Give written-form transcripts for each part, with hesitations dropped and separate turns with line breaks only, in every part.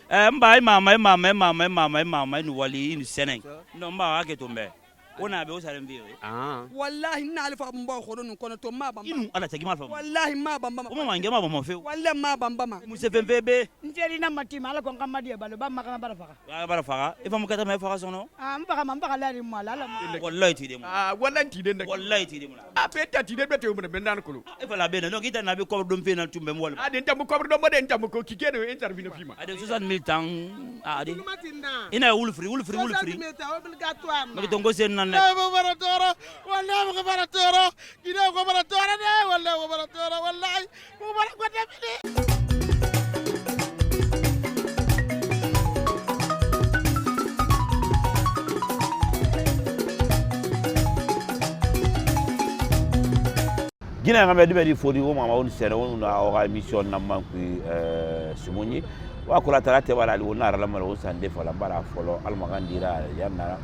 Mba mama ni wali ni senen no mba ake to mbe ona be o sare mvire
wallahi na alifa mba khodo no kono to ma bamba
inu ala tagi malfa
wallahi ma bamba
o ma ngema ba mo fe
wallahi ma bamba ma
musefe mbebe
njeri na matima ala ko ngamadi balo ba makana bara faga
e fa mo kata me faga sono
mba la ri mala la
wallahi ti de mo
wallahi ti de
wallahi ti de mo
beta ti de bete mo be nan ko
e fa la be no kita na be ko dum fe na tumbe mo wala
den tam ko do mo den tam ko kike no interview fima
ade 60 tan ade ina wulfri makitongo sen nan
baratoro wallahi ko baratoro gida ko baratoro de wallahi ko baratoro wallahi ko baratoro de
gina ngame di fodi wo mama on sere won na o mission na manku sumunyi wa kula tarate wala ali wona rala mara sande fala bara folo almagandira yanna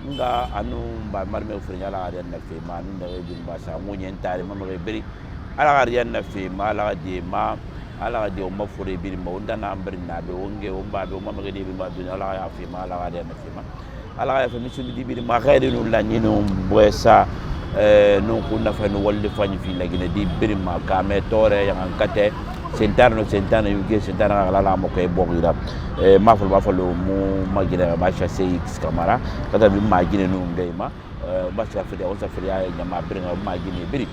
nga anu ba marme ufrinya la arian na fe ma nda be ba sa munyen tare mama be beri ala arian na fe ma la de ma ala de o ma fure biri ma onda na ambri na be wonge o ba be mama be de ba be ala ya fe ma ala arian na fe ma ala ya fe mi su di biri ma khairu la nyino boesa non kunna fa no walde fani fi la gina di biri ma ka me tore yang kate sentana yuge sentana la mo kay bogira ma fa lo mu magina ba cha CX Camara kada bi magina no ngayma ba cha fa de on sa fa ya nyama bringa magina biri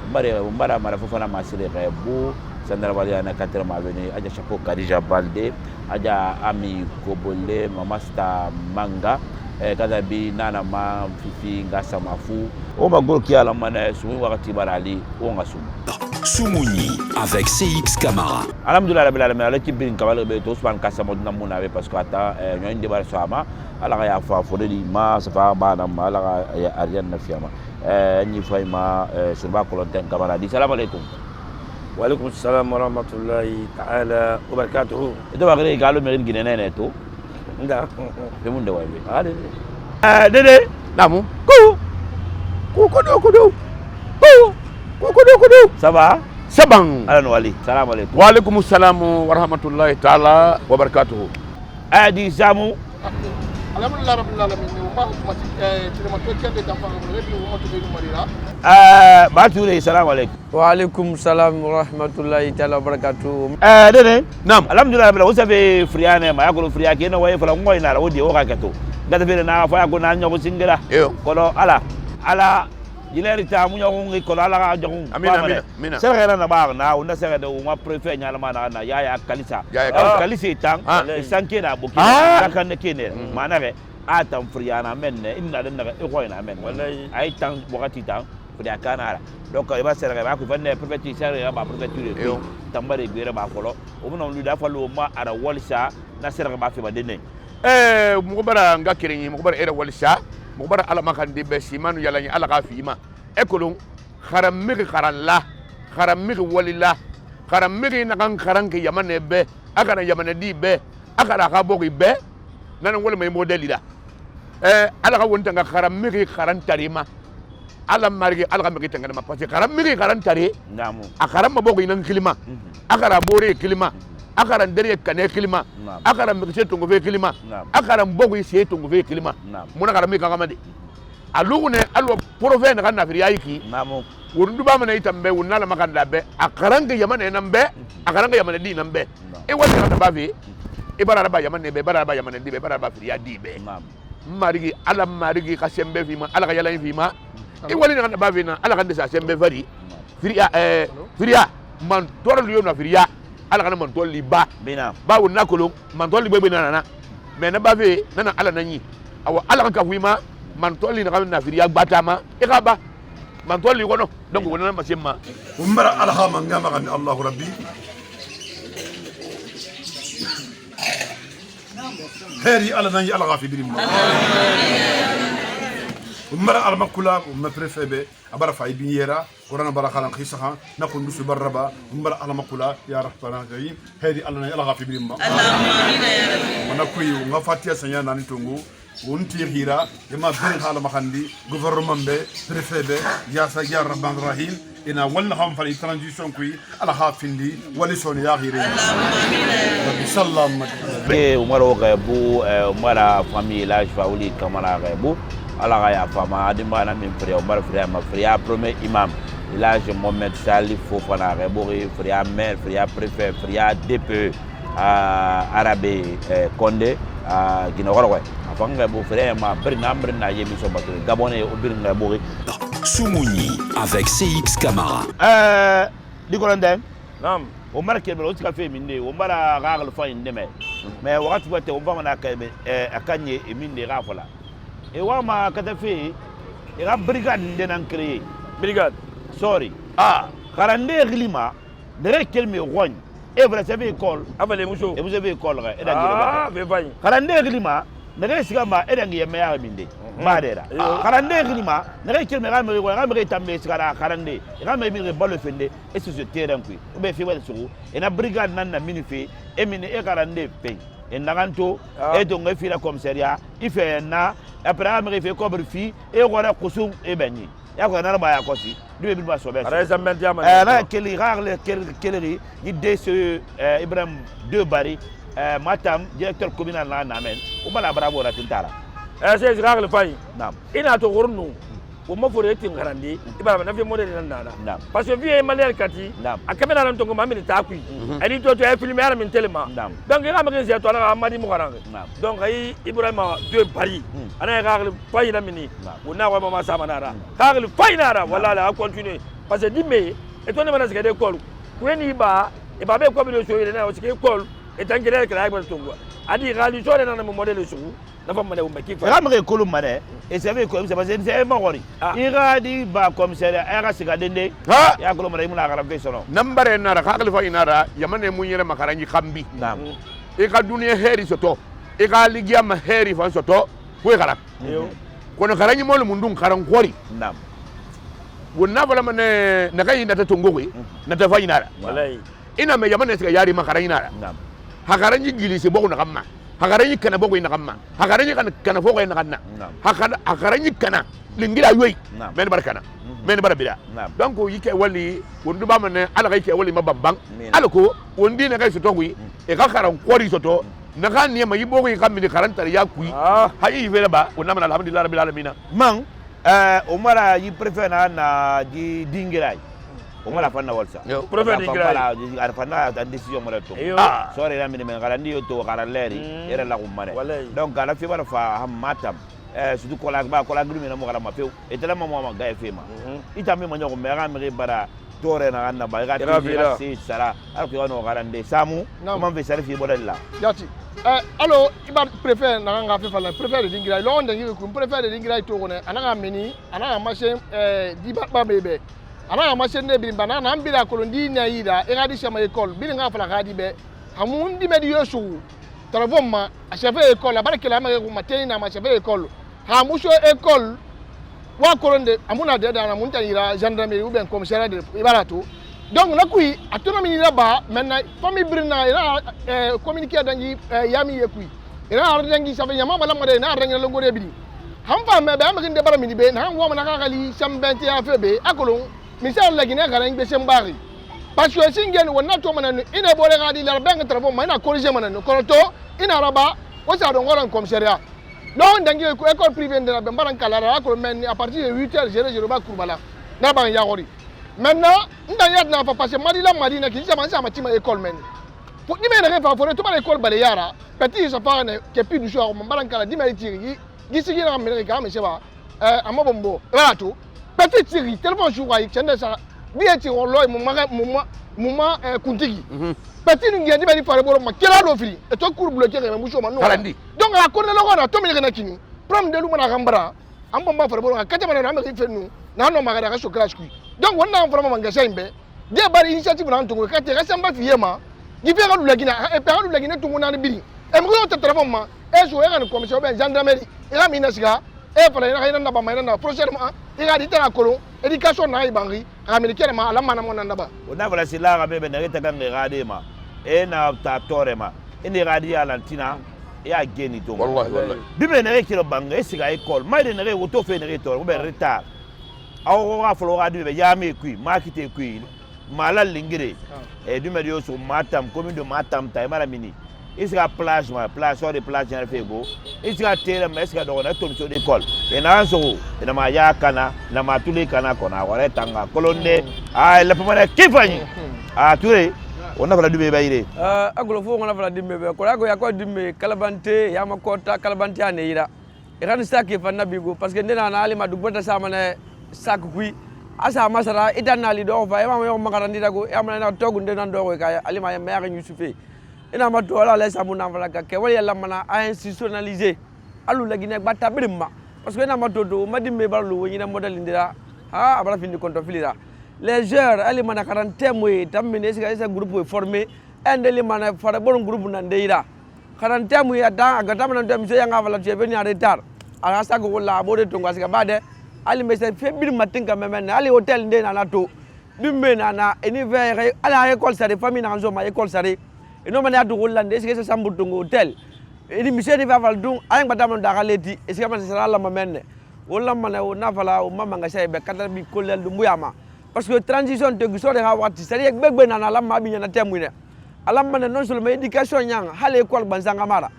mbara mara fa na masire kay bu sandara wali na katra ma bene aja chapo Kadija Balde aja Ami Kobole mamasta Manga kada bi nana ma fifi ngasa mafu o magol ki ala mana sumu wakati barali o ngasu
Soumouni avec CX Camara.
Alhamdulillah rabbil alamin ala kibin kabal be to Ousmane Kassa modna muna be parce que ata ñoy débar sama ala ya fa fo de ma safa bana ma ala ya arian na fiama ñi fayma surba kolonten Camara di salam alaykum.
Wa alaykum assalam wa rahmatullahi ta'ala wa barakatuh.
Do bagre galo merin ginene to
nda
be mun de waybe ade
dede namu ku
ça va
sabang
ala no wali salam alaykum.
Wa alaykum assalam wa rahmatullahi ta'ala wa barakatuh.
Adi samu
alhamdulillah rabbil alamin wa mati tilma to kende tampa rebi wa to be marira
ba ture salam alaykum.
Wa alaykum salam wa rahmatullahi ta'ala wa barakatuh.
Dede nam alhamdulillah rabbil alamin sabe friane ma yakolo friake no way fala ngoy na wodi o ka kato gata fere na fa ko na nyogo singela kono ala jileri ta mu nyogo ngi kono ala ga jogu
amina
sere na ba na unda sere de ma prefer nyala ma na ya kalisa kalisi tang sanke na boki kan ne kene manare atam friana menne inna den na e ko ina men wallahi ay tang bokati tang fria kanara donc e ba sere ba ko fanne prefer sere ba prefer tambare gbere ba kolo o mo non lu da fallo ma ara walsa na sere ba fe ba denne
mugubara nga kirinyi mugubara era walsha mugubara ala makandi be simanu yala ni ala gafima ekolon kharammi kharalla kharammi walila kharammi na kan kharanke yamane be akana yamane di be akara ka bogi be nan wala may modeli da ala ka wonta nga kharammi kharantarima ala margi ala ka tanga ma parce que kharammi kharantari
ngamu
akara mabogi nan kilima akara bore kilima akara ndere kane kilima akara mekse tungo ve kilima akara mbogo ise tungo ve kilima mona kara mi kagamade alugune alwa profe na kana firi ayiki
namu
wurundu ba mana itambe wunala makanda be akaranga yamane nambe akaranga yamane di nambe e wati kana bavi e barara ba yamane be barara ba yamane di be barara ba firi ya di be marigi ala marigi kasembe fima ala ka yala fima e wali na bavi na ala kan desa sembe fari firi ya man toro liyo na firi ya ala kana man tolli ba
bina
ba wonna kolon man tolli be nana me na bavi nana ala nanyi awa ala kan kafima man tolli na kana firiya gbatama e ka ba man tolli wono donc wonna ma semma
umbara alhama ngama kan allah rabbi heri ala nanyi ala gafi birim umbara almakula umma prefebe abara fa ibiyera qur'an bara khalan khisaha nakun dusu baraba umbara almakula ya rahmana rahim heri ala nanyi ala gafi birim allahumma amin ya rabbi mana kuyu nga fatia sanya nani tungu on tihira ema ben hala makandi gouvernement be préfet be ya sa ya rahman rahim ina walla xam fali transition kuy ala hafindi wali son ya hire rabbi sallam
ke umaro gabu umara famille la fauli kamara gabu ala ga ya fama adima na min frère umar frère ma frère premier imam village Mohamed Salif Fofana gabu frère maire frère préfet frère DPE arabe Condé Guinée-Gorgoué afanga bu frère ma brina yemi so batri gabonais o birnga bori
Soumouni avec CX Camara.
Dikolande
Nam.
o marke be o tika fe minde o mara gagal fa indeme mais wakati wate o bamana ka be akanye e minde gafola e wa ma kata fe e ga brigade ndenan créer
Brigade.
sorry karande glima de kelme rogne et vous avez école
Avale muso.
et vous avez école et da
Ah, be vany.
karande glima de sigama e da ngiyeme ya minde badera karande glima de kelme ga me tambe sigara karande ga me mi bolo fende et ce terrain qui be fi wala suru et na brigade nan na minifi e mini e karande pe e naganto e to ngai fi la commissariat ife na après me fait cobre fi e gora kusum e benyi ya ko na ba ya ko si du be ba so be
Areza mentiama.
la keli ragle keleri idée ce Ibrahim deux bari matam directeur communal na namen o bala bravo ratintara
C'est ragle fay.
nam
Ina to gornu. O ma fore tin garandi. Ibaba na fi model nan
Nam.
nana. Parce que vie malien kati.
Nam.
Akamena nan to ngoma mi ta kui. Ani to filmer min telema.
Nam.
Donc ira magin se to na amadi mo garanga.
Nam.
Donc ay Ibrahima deux Paris. Ana ragle fay na mini. O na wa mama sama nara. Ragle fay nara wala la continuer. Parce que dimé et to ne mana se de kolu. Kweni ba e ba be ko bi le so na o se kolu et tan gele kala ba to ngwa. Adi ragle so na mo model so. Na fama na umaki fa.
ga me kolum mane et c'est avec comme c'est parce que c'est magori ira di ba commissaire era siga dende ya kolum mane muna garam fe sono
nambare nara kakali fa inara yamane munyere makarangi kambi
nam
e ka dunia heri soto e ka ligia ma heri fa soto ko kala kono karangi mol mundun karan kori
nam
wonna bala mane nagai nata tongoi nata fa inara
Wallahi.
ina me yamane siga yari makarangi nara
nam
hakarangi gilisi boku na kamma hakarangi kana boku na kamma hakarangi kana foko na kanna hakarangi kana lingira yoy men barkana men barabira donc yike wali wondu ba mane ala kay wali mabambang ala ko wondi na kay soto wi e ka karan kori soto na kan ne ma yibo ko kammi karantar ya kui hayi vela ba wonna man alhamdulillah rabbil alamin
man omara yi préfère na di dingirai omara fanna walsa
Préfère dingirai
ar fanna ta décision mara to sore na min men garandi to garalleri era la umare donc ala fi bara fa matam surtout ko la ba ko la grumi na mo garama feu et tela mo ma ga fema itami mo nyoko mera me bara tore na anna ba ga ti sara ar ko no garande samu mo be sare fi bodalla
yati allo iba préfère na nga fe fala préfère dingira lo on dangi ko préfère dingira to ko ne ananga meni ananga machine di ba bebe ananga machine ne bi bana na ambira ko ndi na yida e ga di chama école bi nga fala ga di be amun di medi yosu travama a chef école barke la ma ko mateni na ma chef école ha muso école wa kolonde amuna de na mun tanira gendarmerie ou bien commissariat de ibarato donc na kui autonomie la ba maintenant famille brina ira communiquer dangi yami yekui ira dangi sabe yama mala made na dangi lo gore bi hampa me be amagin de bara mini be na wo na kali sambenti ya febe akolon misal la gine garan be sembari parce que singen wonna to manano ina bole gadi la bank travo mana corriger manano konoto ina raba o sa don goran commissariat non dangi ko école privée de la baran kala akolon men à partir de 8h 00 ba kurbala na ban yagori maintenant nda yad na fa passer madina ki sama sama tima école men pour ni men refa fo to ba école bale yara petit ça fa ne ke pi du jour mo baran kala di mari tiri gisi gi na men ka me seba amabombo rato petit tiri tellement jour ay chende sa bieti on loy muma kuntigi petit ngi di mari fa boro ma kela do firi e to cour bloquer me muso ma no donc la ko na ko to mi na kini prom de lu mana gambara am bomba fa boro ka kata mana na me fenu na no magara ka so crash kui donc on a vraiment mangasa imbe de bari initiative na ntungo ka te rasamba fiema gi fe ka lu lagina e pe ka lu lagina tungo na biri e mo ko téléphone ma e so e ka commission ben gendarmerie e ka mina siga e fala ina na ba ma na prochainement e ka di tana kolo éducation na ibangi américaine ma ala mana mo na ndaba
ona bala sila ga bebe na ta kan ga de ma e na ta tore ma ene ga di alantina ya geni to
wallahi
bibe nere kilo banga esiga école mai de nere woto fe nere to be retard awo ga folo ga bibe ya me kui makite kui mala lingire e du medio so matam commune de matam tay mara mini isiga plage so de plage na fego isiga tere mais isiga do na to so d'école e na so e na ma ya kana na ma tuli kana kona wala tanga kolonne le pamana kifani ture ona fala dube bayire
agulo fo ngona fala dimbe be ko rago yakko dimbe kalabante yama kota kalabante aneira e ran saki fanna bigo parce que ndena na ali madu bota samane sak kui asa masara idanali do fa yama yo magarandi dago yama na togu ndena do ko kay ali ma ya yusufe ina ma to ala lesa mun fala ka ke wali yalla mana a institutionnaliser alu la gine batta birima parce que ina ma to do madimbe barlu woni na model ndira ha abara findi konto filira les joueurs ali mana quarantaine moy tamine esa groupe formé endeli mana fara bon groupe nan deira quarantaine moy ada agata mana to monsieur yanga fala tu venu en retard ala sa go la bode to ngasiga bade ali mese febir matinga memen ali hotel nde na to bimbe na eni verre ala école sare famille na zo ma école sare eno mana adu hollande esa sambutu hotel eni monsieur ni va valdun ayang badam da galeti esa man sara la mamenne wala mana na fala o mama ngasa be kata bi kolel du mbuyama parce que transition de gusto de hawati sari ek begbe na la mabi na temune alam man non seulement éducation nyang hale école banzanga mara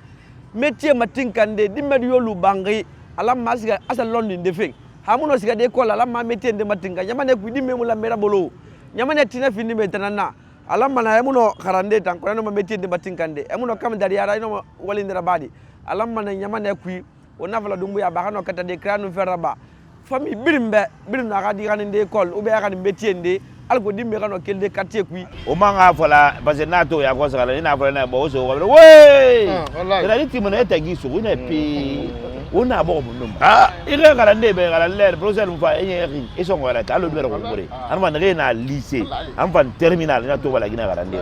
métier matinkande dimbe yolu bangi alam masiga asal london de fe hamuno siga de école alam ma métier de matinga nyamane ku dimme mula mera bolo nyamane tina fini metanana alam man hamuno karande tan ko no métier de matinkande hamuno kam dari ara no walindira badi alam man nyamane ku ona fala dumbu ya bakano kata de kranu feraba famille birim na gadi kan de école ou bien kan métier ndé algo dimbe kan kel de quartier kui
o manga fala parce que nato ya ko sala ina fala na bo so ko we ila ni timona eta gi so una pi una bo mun ire kala ndé be kala le professeur mu fa enyi e so ngora ta lo dere ko bore an man na lycée an fan terminal na to wala gina kala ndé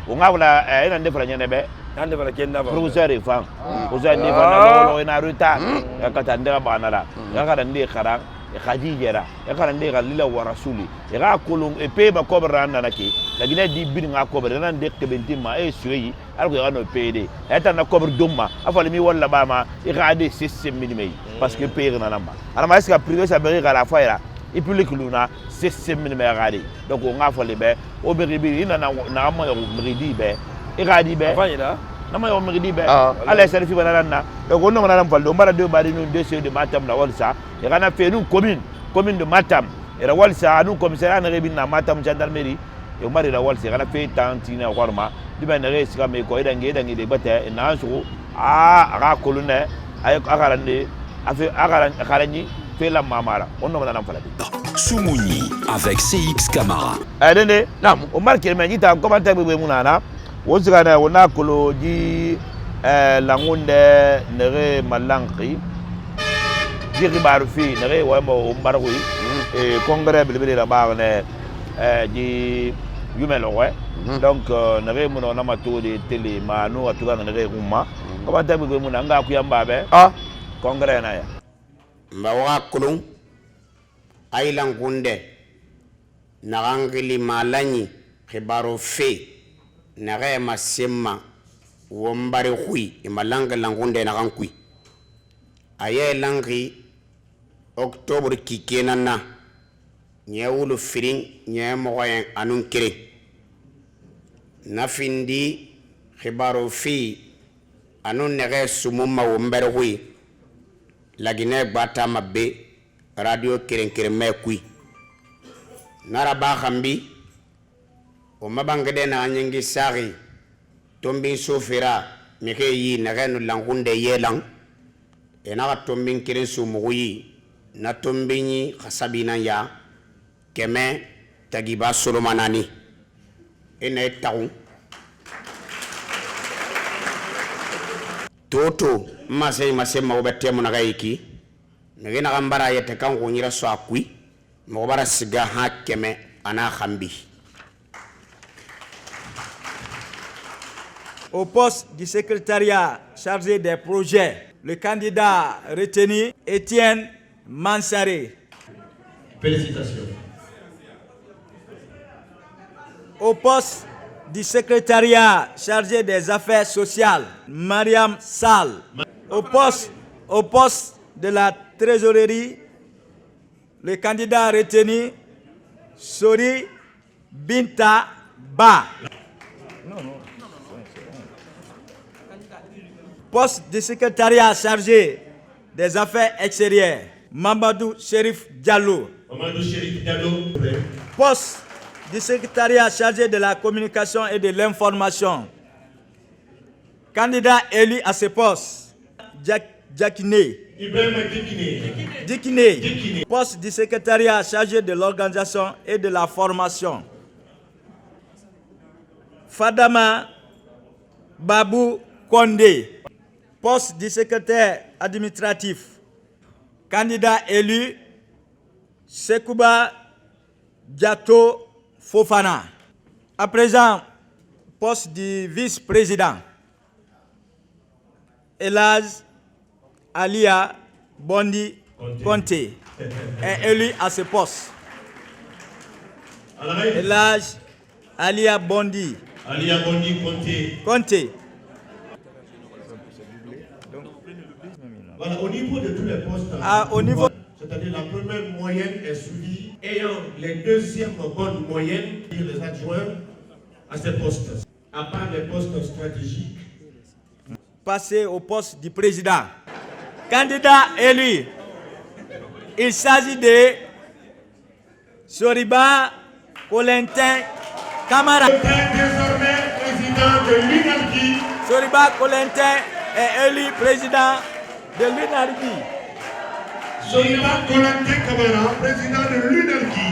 o ngawla ina ndé fala nyane be ande fala kenda ba professeur e fa professeur ndé fala lo ina ruta ya kata ndé ba na la ya kala ndé khara khadijera ya kala ndé galila wa rasuli ya kolon e pe ba kobra na naki la gina di bir nga kobra nan de kebentima e suyi alko ya no pede eta na kobra dumma afale mi wala ba ma e gade système minimay parce que pe na namba ana ma eska privé sa beri la faira et public luna système minimay gade donc on nga fale be o beri bi ina na ma yo mridi be e gadi be nama yo mridi be ala serifi banana donc on no na faldo mbara de bari nous dossier de matam la walsa e kana fe nous commune de matam era walsa nous commissariat na rebi na matam gendarmerie e mbari la walsa kana fe tantina warma di ben resika me ko idange de bata na so aga colonel ay akarande afi akarani fe la mamara on no na faladi
Soumouni avec CX Camara.
Adene nam o marque me ngita commentaire be munana wozigana wona kolo di langunde nere malanki diri barufi nere wamo umbarwi e congrès bilbili la barne di yumelo we donc nere muno na matodi tele manu atuga nere rumma commentaire be munanga kuyamba be congrès na ya
mbawa kulung ay langunde narangili malanyi khibaro fe nare masemma wombare hui imalanga langunde narankui aye langi octobre kikenana nyewulu firing nyemoyen anun kire nafindi khibaro fe anun nare sumuma wombare hui lagine gbata mabbe radio keren mekui naraba khambi o mabangede na nyengi sari tombi sofira mike yi nagenu langunde yelang ena tombi keren sumuyi na tombi ni khasabina ya keme tagiba solomanani ene tawu toto mase mawbete mo nagaiki ngena gambara yete kan ko nyira so akui mo bara siga ha keme ana khambi.
Au poste du secrétariat chargé des projets, le candidat retenu Étienne Mansaré.
Félicitations.
Au poste du secrétariat chargé des affaires sociales, Mariam Sall. Au poste de la trésorerie, le candidat retenu, Sori Binta Ba. Poste du secrétariat chargé des affaires extérieures, Mamadou Chérif Diallo. Poste du secrétariat chargé de la communication et de l'information. Candidat élu à ce poste, Djakine. Dikine. Poste du secrétariat chargé de l'organisation et de la formation. Fadama Babou Kondé. Poste du secrétaire administratif. Candidat élu, Sekouba Diato Fofana. À présent, poste du vice-président. Elaz Alia Bondi Conte est élu à ce poste. Elaz Alia Bondi Conte.
Voilà, au niveau de tous les postes, c'est-à-dire la première moyenne est suivie, ayant les deuxièmes bonnes moyennes, les adjoints à ces postes, à part les postes stratégiques.
Passer au poste du président. Candidat élu, il s'agit de Soriba Colentin Camara.
Désormais président de l'UNARGI.
Soriba Colentin est élu président de l'UNARGI.
Soriba Colentin Camara, président de l'UNARGI.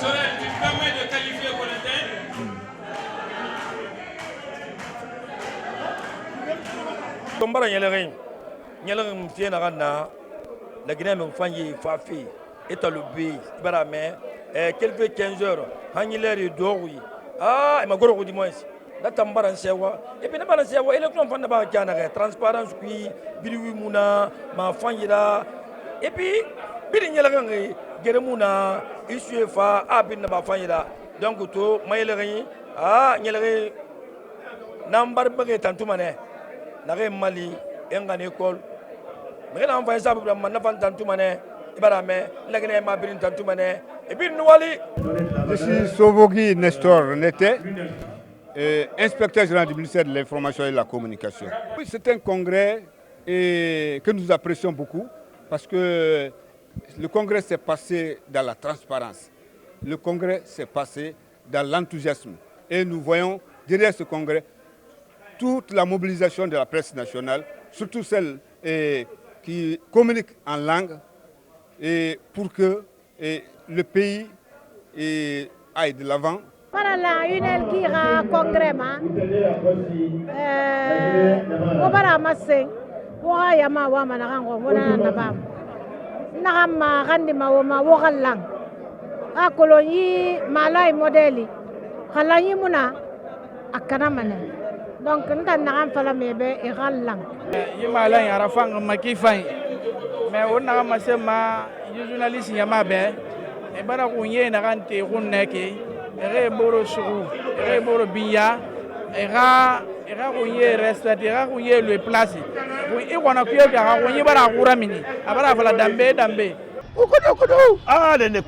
Sorel, tu te permets de qualifier Colentin?
Tombara nyelering mfiena gana la Guinée me fanyi fafi etalubi barame quelque 15 heures hanyileri dowi ma goro di moins da tambara sewa et puis na bana sewa élection fanda ba kana transparence qui biriwi muna ma fanyira et puis biri nyelering geremuna issue fa abin na ba fanyira donc to mayelering nyelering nambar bage tantumane nare Mali engane école mais là on va ça pour man fan tantumane ibarame lagene ma birin tantumane et puis nous wali.
Je suis Sovogi Nestor Nete, inspecteur général du ministère de l'Information et de la Communication. Oui, c'est un congrès que nous apprécions beaucoup parce que le congrès s'est passé dans la transparence. Le congrès s'est passé dans l'enthousiasme. Et nous voyons derrière ce congrès toute la mobilisation de la presse nationale, surtout celle qui communique en langue, et pour que le pays aille de l'avant.
Para la UNELGIRA congrès para maseng wa ya ma wa mana rango wona na bam na ma gandi ma wa ma wa lang a koloni malai modeli khalani muna akana mana donc nda na ram fala mebe e galang
yi malai arafang makifai mais wona ma sema journaliste ya mabe e bara ko yena gante kunneke e boro suru e boro biya e ga ko ye respect e ga ko ye le place ko e kona ko ye ga ko ye bara kura mini abara fala dambe
kudu ne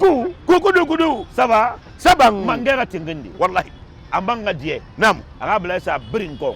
kudu saba mangera tingindi wallahi ambanga die nam aga blessa brinko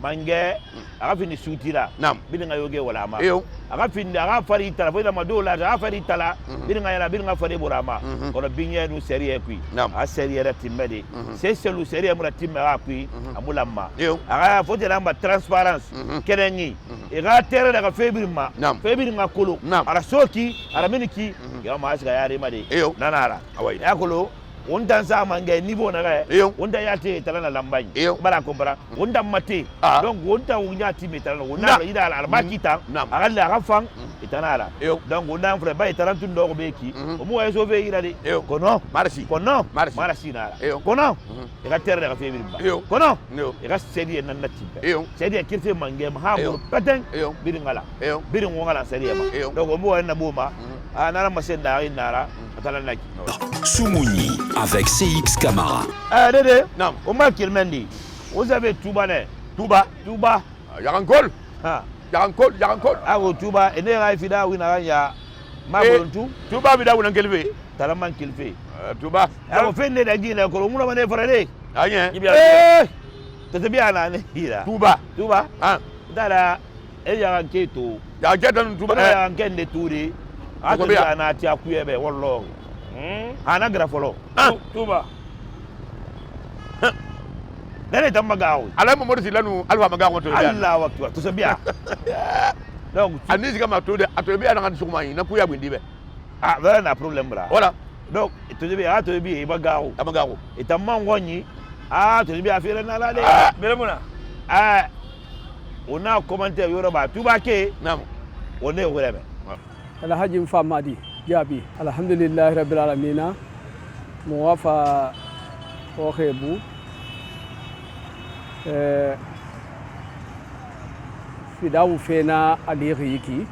mange aga fini sutira nam bilinga yoge wala ma aga fini aga fari tala fo ma dola aga fari tala bilinga fari burama kono binye nu serie kui a serie ra timmede c'est selu serie mura timma kui amulama aga fo tela ma transparence kenengi aga tere daga febirma febirma kolo ara soki ara miniki ya ma asga yare made nanara awai ya kolo on dansa manga niveau na ga on da yate talana lambagne bara ko bara on da mate donc on da unya ti metalana on na ida al makita agalla gafang itanala donc on da frère bay talantu ndo be ki o mo yeso be ira de kono marasi na kono e ga terre ga febi ba kono e ga sedi nan nati sedi kirte mangue ma ha mo paten biringala biringala sedi ma donc o mo na boma nara masen da nara atala naki
Soumouni avec CX Camara.
Dédé, non, on m'a qu'il m'a dit. Vous avez Touba, Touba.
Yarankol. Yarankol.
Ah, Touba, et n'est fida ou n'a tout.
Touba, vida ou n'enkelvé.
Talaman qu'il fait.
Touba.
Alors, fait des guinées, la colombe, on est frère.
Rien.
C'est bien là,
Touba.
Ah, Dala, et Yaranketo.
Yaranketo, Touba.
Yaranken de Touré. Ah, tu as un atia couillé, Wallong. Anagra follow.
Touba.
Nene tamagawo.
Ala mo morisi lanu alwa magawo to.
Allah waktu. To se bia. Donc
anisi kama to de atobia na kan sukuma ina kuya bindi be.
Ah, voilà na problème bra.
Voilà.
Donc to se bia ibagawo.
Amagawo.
Itamangonyi. Ah, to se bia fere na la de.
Belemuna.
Ah. On a commenté Yoruba Touba ke.
Nam.
On est au Rebe.
Alhaji Mfamadi. Jabi alhamdulillah rabbil alamin muwafa okhebu fidawu fena aliriki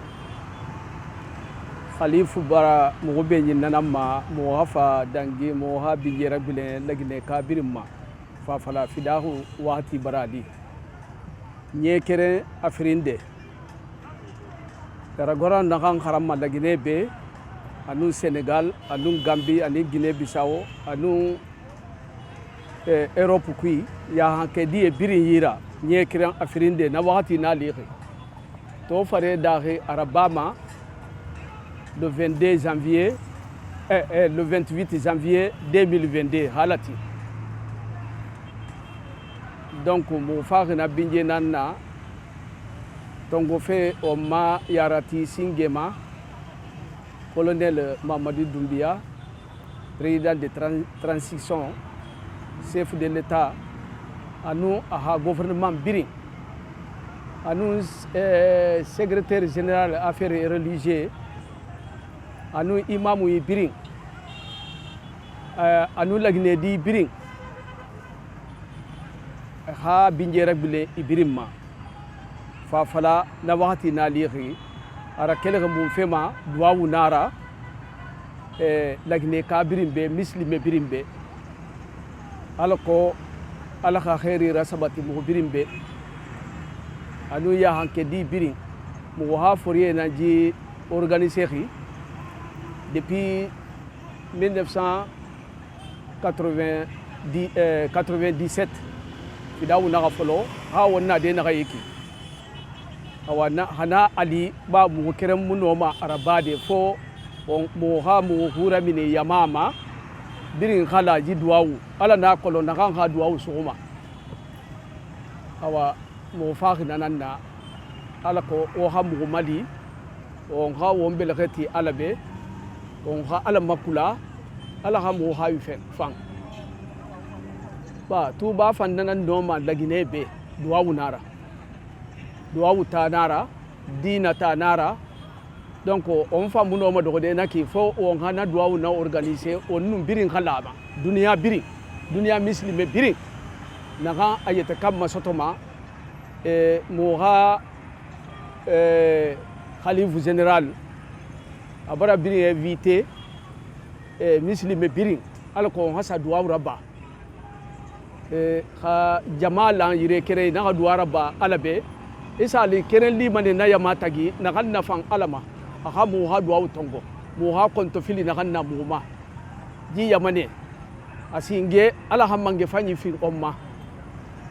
khalifu bara mugobenyi nanamma muwafa dangi muha bijera bile lagine kabirma fa fala fidahu wati baradi nyekere afrindi Daragora nakan kharamma lagine be anu Sénégal, anu Gambie, anu Guinée-Bissau, anu Europe kui ya hankedi e birin yira nye kiran afirinde na wakati na liqi to fare dahi arabama le 22 janvier le 28 janvier 2022 halati donc mo faxina binje nanna tongo fe o ma yarati singema colonel Mamadou Doumbia, président de transition, chef de l'État, à nous, à gouvernement Biring, à nous, secrétaire général affaires religieuses, à nous, imam Biring, à nous, la Guinée Biring, à Binjera Bile Ibirima, Fafala, Nawati Naliri, ara kele mo fema duwawu nara lagne ka birimbe muslime birimbe alako alaka khairi rasabati mo birimbe anu ya hanke di birim mo ha forié na ji organiser depuis 1997 fidawu na folo ha wonna de na yiki awana hana ali ba mu kiran mu noma arabade fo mo ha mu hura mini yamama birin khala ji duwawu ala na kolo na kan ha duwawu suma awa mo fakhina nanna ala ko o ha mu mali o ha wo mbele khati ala be o ha ala makula ala ha mu ha yu fan ba tu ba fan nan noma lagine be duwawu nara duwawu ta nara dina ta nara donc on fa muno ma dogo de naki fo on hana duwawu na organiser on num birin khalaba dunia birin dunia muslime birin naga ayeta kam sotoma moha khalifu général abara birin invité muslime birin alko hasa duwawu rabba kha jamala yire kere na duwara ba alabe isali keren limane na yama tagi na kanna fan alama aha mu ha duwa tongo mu ha konto fili na kanna muma ji yamane asinge ala hamange fanyi fi omma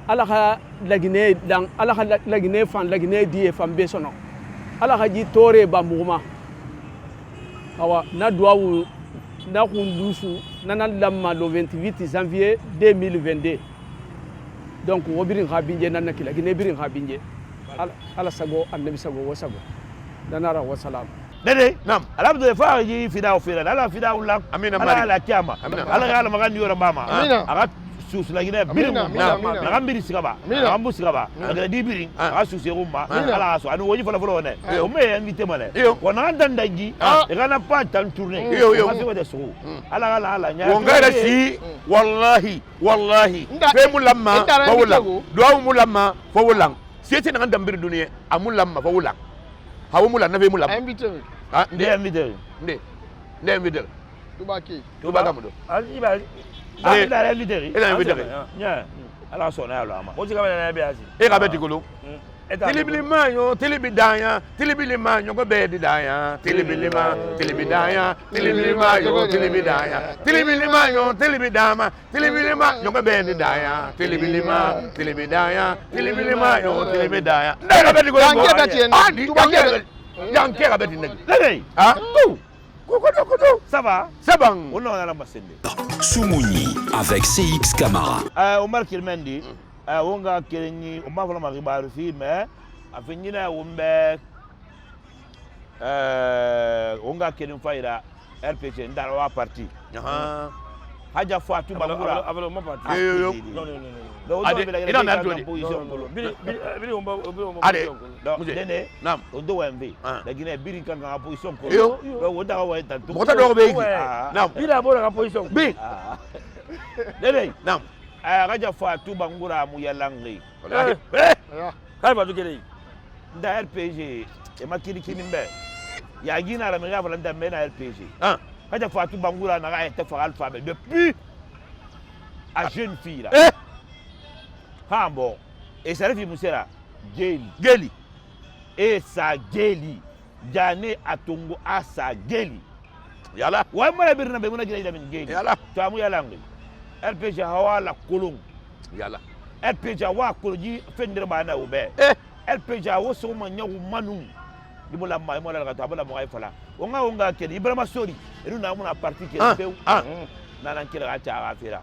ala ha lagine dan ala ha lagine fan lagine die fan besono ala ha ji tore ba muma awa na duwa na kundusu nanan lamma le 28 janvier 2022 donc wobirin ha binje nan nakila gine birin ha binje ala sago annabi sago wasago danara wasalam
dede nam alabdo fa yi fida fira ala fida ulam
amina
ala ala kiama ala magandi yora bama aga sus la gine birin na mbiri sigaba ambu sigaba daga di birin aga sus rumba ala so anu woji fala fala ne o me invité mane wona dandangi e kana pa tan tourner ma fi wada so ala nya
wongara si wallahi fe mulamma fawulam do mulamma fawulam siete na ndambir dunia amulam ma fawulam hawo mulam na fe mulam ah
nde invité
nde invité
Tubaki
gamudo
ali ba
nda invité
ila invité
nya ala sona ya lo ama
o jiga bana be asi
e ka beti kolo tilibili manyo tilibi daya tilibili manyo go bedi daya tilibili daya tilibili manyo tilibi daya tilibili manyo tilibi dama tilibili manyo go bedi daya tilibili daya tilibili manyo tilibi daya nda ka beti kolo yanke ka beti negi
lele
ah Koudou.
Ça va?
C'est bon.
On a la massende.
Soumouni avec CX Camara.
Omar Kilmendi, on a Keleni, on m'a vraiment arrivé ici, mais à finir on a Keleni Faïda, RPG, dans la partie. Haja Fatou Bangura.
Avec le mot parti.
Non. Il en a deux. Allez,
Dene, on doit enlever. La Guinée, Biri quand on a position pour
on doit enlever.
Non, il a la position.
Biri.
Dene,
non.
Haja Fatou Bangura Mouya Langri.
Quand va tu
da RPG, et ma kiri kinimbe. Ya Guinée la meilleure volonté de RPG. Haja Fatou Bangura n'a été fait alphabet depuis à jeune fille là. Ah bon. Et ça arrive Moussera. Geli. Et ça Geli. Jane Atongo à sa Geli.
Yala.
Ouais, moi, je vais vous dire Geli.
Yala.
Tu as mouillé langue. RPG Hawa la Colombe.
Yala.
RPG Hawa Koloji Fenderbana Oube. RPG Hawa Somanya ou Manu. Il m'a dit que la table a fait là. On a Keni, Ibrahima Sori. Et nous avons une partie qui est peu. Nan kira cha afira